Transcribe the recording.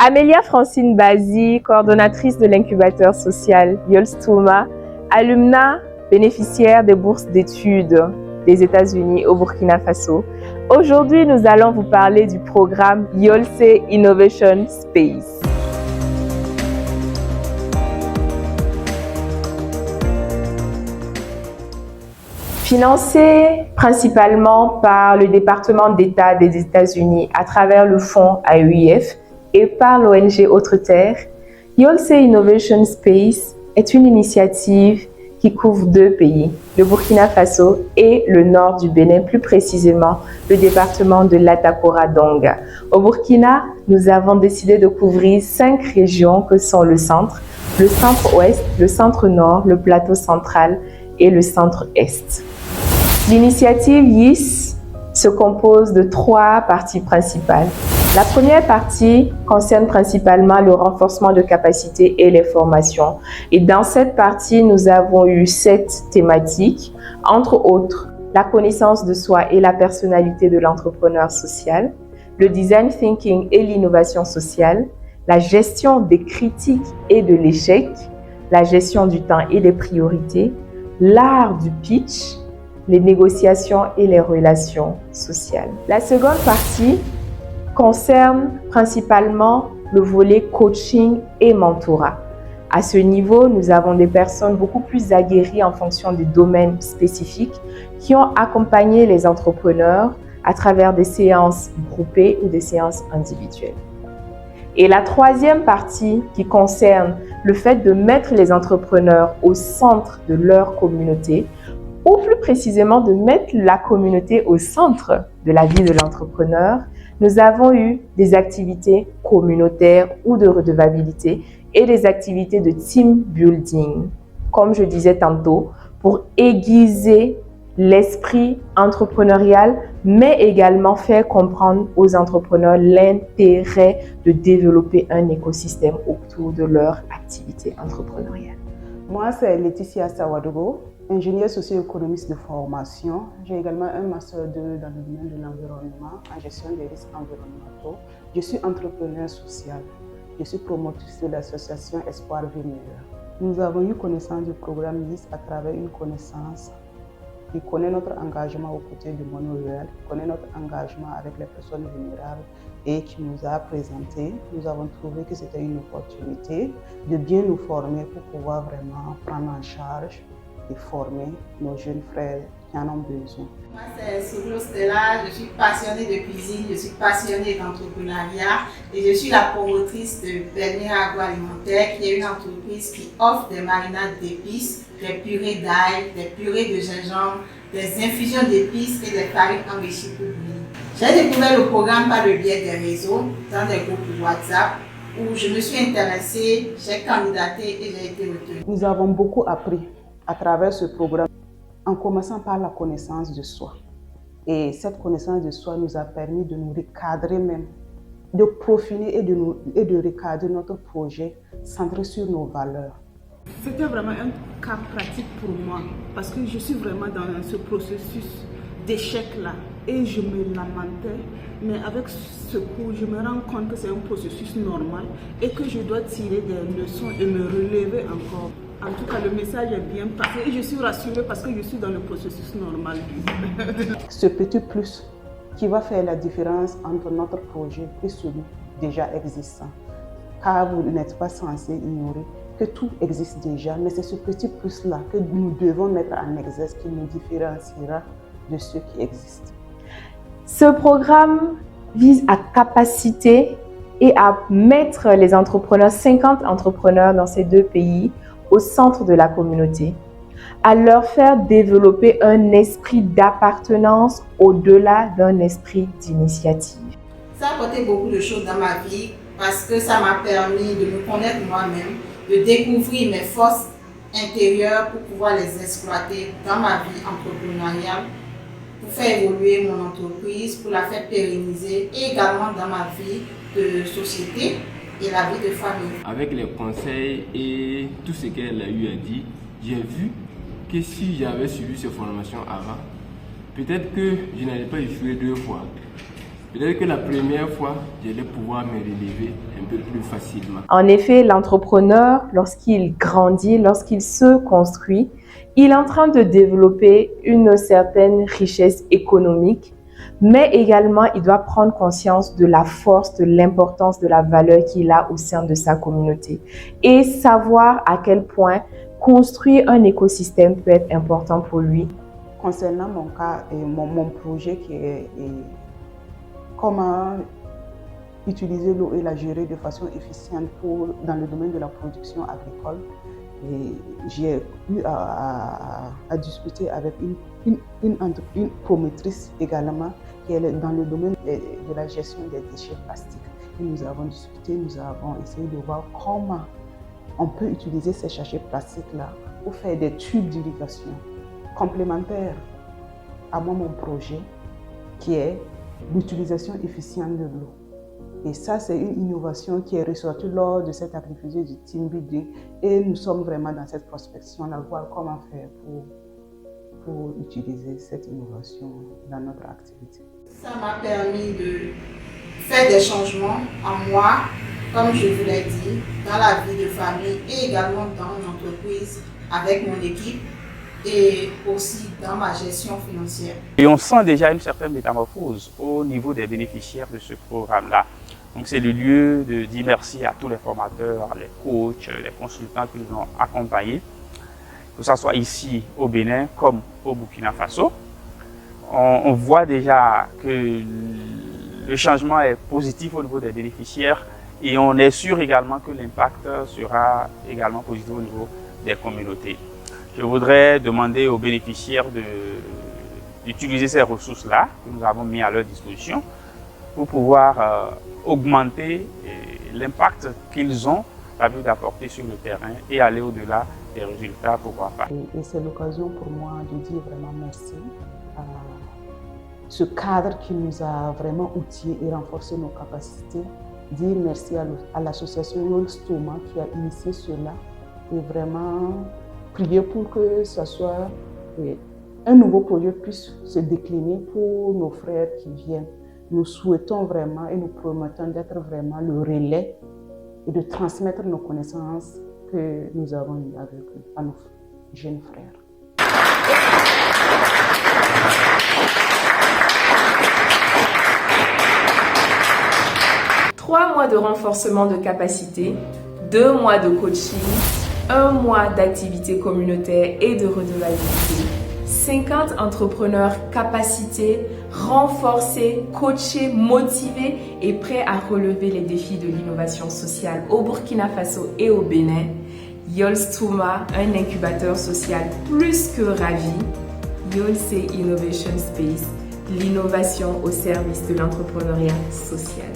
Amélia Francine Bazi, coordonnatrice de l'incubateur social Yolstouma, alumna bénéficiaire des bourses d'études des États-Unis au Burkina Faso. Aujourd'hui, nous allons vous parler du programme YOLSE Innovation Space. Financé principalement par le département d'État des États-Unis à travers le fonds AEIF et par l'ONG Autre Terre, YOLSE Innovation Space est une initiative qui couvre deux pays, le Burkina Faso et le nord du Bénin, plus précisément le département de l'Atakora-Donga. Au Burkina, nous avons décidé de couvrir 5 régions que sont le centre-ouest, le centre-nord, le plateau central et le centre-est. L'initiative YIS se compose de 3 parties principales. La première partie concerne principalement le renforcement de capacités et les formations. Et dans cette partie, nous avons eu 7 thématiques, entre autres la connaissance de soi et la personnalité de l'entrepreneur social, le design thinking et l'innovation sociale, la gestion des critiques et de l'échec, la gestion du temps et des priorités, l'art du pitch, les négociations et les relations sociales. La seconde partie concerne principalement le volet coaching et mentorat. À ce niveau, nous avons des personnes beaucoup plus aguerries en fonction des domaines spécifiques qui ont accompagné les entrepreneurs à travers des séances groupées ou des séances individuelles. Et la troisième partie qui concerne le fait de mettre les entrepreneurs au centre de leur communauté, ou plus précisément de mettre la communauté au centre de la vie de l'entrepreneur, nous avons eu des activités communautaires ou de redevabilité et des activités de team building, comme je disais tantôt, pour aiguiser l'esprit entrepreneurial, mais également faire comprendre aux entrepreneurs l'intérêt de développer un écosystème autour de leur activité entrepreneuriale. Moi, c'est Laetitia Sawadogo, ingénieure socio-économiste de formation. J'ai également un master 2 dans le domaine de l'environnement, en gestion des risques environnementaux. Je suis entrepreneur social. Je suis promotrice de l'association Espoir Vénère. Nous avons eu connaissance du programme YIS à travers une connaissance qui connaît notre engagement aux côtés du monde rural, qui connaît notre engagement avec les personnes vulnérables et qui nous a présenté. Nous avons trouvé que c'était une opportunité de bien nous former pour pouvoir vraiment prendre en charge et former nos jeunes frères qui en ont besoin. Moi, c'est Souglo Stella, je suis passionnée de cuisine, je suis passionnée d'entrepreneuriat et je suis la promotrice de Belmira Agroalimentaire, qui est une entreprise qui offre des marinades d'épices, des purées d'ail, des purées de gingembre, des infusions d'épices et des farines enrichies pour bouillir. J'ai découvert le programme par le biais des réseaux, dans des groupes WhatsApp, où je me suis intéressée, j'ai candidaté et j'ai été retenue. Nous avons beaucoup appris à travers ce programme, en commençant par la connaissance de soi. Et cette connaissance de soi nous a permis de nous recadrer même, de profiler et de recadrer notre projet centré sur nos valeurs. C'était vraiment un cas pratique pour moi parce que je suis vraiment dans ce processus d'échec-là et je me lamentais, mais avec ce cours, je me rends compte que c'est un processus normal et que je dois tirer des leçons et me relever encore. En tout cas, le message est bien passé et je suis rassurée parce que je suis dans le processus normal. Ce petit plus qui va faire la différence entre notre projet et celui déjà existant. Car vous n'êtes pas censé ignorer que tout existe déjà, mais c'est ce petit plus-là que nous devons mettre en exergue qui nous différenciera de ceux qui existent. Ce programme vise à capaciter et à mettre les entrepreneurs, 50 entrepreneurs dans ces deux pays, au centre de la communauté, à leur faire développer un esprit d'appartenance au-delà d'un esprit d'initiative. Ça a apporté beaucoup de choses dans ma vie parce que ça m'a permis de me connaître moi-même, de découvrir mes forces intérieures pour pouvoir les exploiter dans ma vie entrepreneuriale, pour faire évoluer mon entreprise, pour la faire pérenniser et également dans ma vie de société et la vie de famille. Avec les conseils et tout ce qu'elle a eu à dire, j'ai vu que si j'avais suivi ces formations avant, peut-être que je n'allais pas échouer 2 fois. Peut-être que la première fois, j'allais pouvoir me relever un peu plus facilement. En effet, l'entrepreneur, lorsqu'il grandit, lorsqu'il se construit, il est en train de développer une certaine richesse économique, mais également il doit prendre conscience de la force, de l'importance, de la valeur qu'il a au sein de sa communauté et savoir à quel point construire un écosystème peut être important pour lui. Concernant mon cas et mon projet qui est comment utiliser l'eau et la gérer de façon efficiente dans le domaine de la production agricole. Et j'ai eu à discuter avec une promotrice également qui est dans le domaine de la gestion des déchets plastiques. Et nous avons discuté, nous avons essayé de voir comment on peut utiliser ces sachets plastiques-là pour faire des tubes d'irrigation complémentaires à mon projet qui est l'utilisation efficiente de l'eau. Et ça, c'est une innovation qui est ressortie lors de cette activité du team building. Et nous sommes vraiment dans cette prospection-là, voir comment faire pour utiliser cette innovation dans notre activité. Ça m'a permis de faire des changements en moi, comme je vous l'ai dit, dans la vie de famille et également dans l'entreprise avec mon équipe et aussi dans ma gestion financière. Et on sent déjà une certaine métamorphose au niveau des bénéficiaires de ce programme-là. Donc c'est le lieu de dire merci à tous les formateurs, les coachs, les consultants qui nous ont accompagnés, que ce soit ici au Bénin comme au Burkina Faso. On voit déjà que le changement est positif au niveau des bénéficiaires et on est sûr également que l'impact sera également positif au niveau des communautés. Je voudrais demander aux bénéficiaires d'utiliser ces ressources-là que nous avons mis à leur disposition pour pouvoir augmenter l'impact qu'ils ont l'habitude d'apporter sur le terrain et aller au-delà des résultats, pourquoi pas. Et c'est l'occasion pour moi de dire vraiment merci à ce cadre qui nous a vraiment outillés et renforcé nos capacités. Dire merci à l'association Yols Stoma qui a initié cela et vraiment prier pour que ce soit un nouveau projet puisse se décliner pour nos frères qui viennent. Nous souhaitons vraiment et nous promettons d'être vraiment le relais et de transmettre nos connaissances que nous avons eues avec eux, à nos jeunes frères. Trois mois de renforcement de capacité, 2 mois de coaching, 1 mois d'activité communautaire et de redevabilité, 50 entrepreneurs capacités, renforcés, coachés, motivés et prêts à relever les défis de l'innovation sociale au Burkina Faso et au Bénin. Yols Stoma, un incubateur social plus que ravi. Yols Innovation Space, l'innovation au service de l'entrepreneuriat social.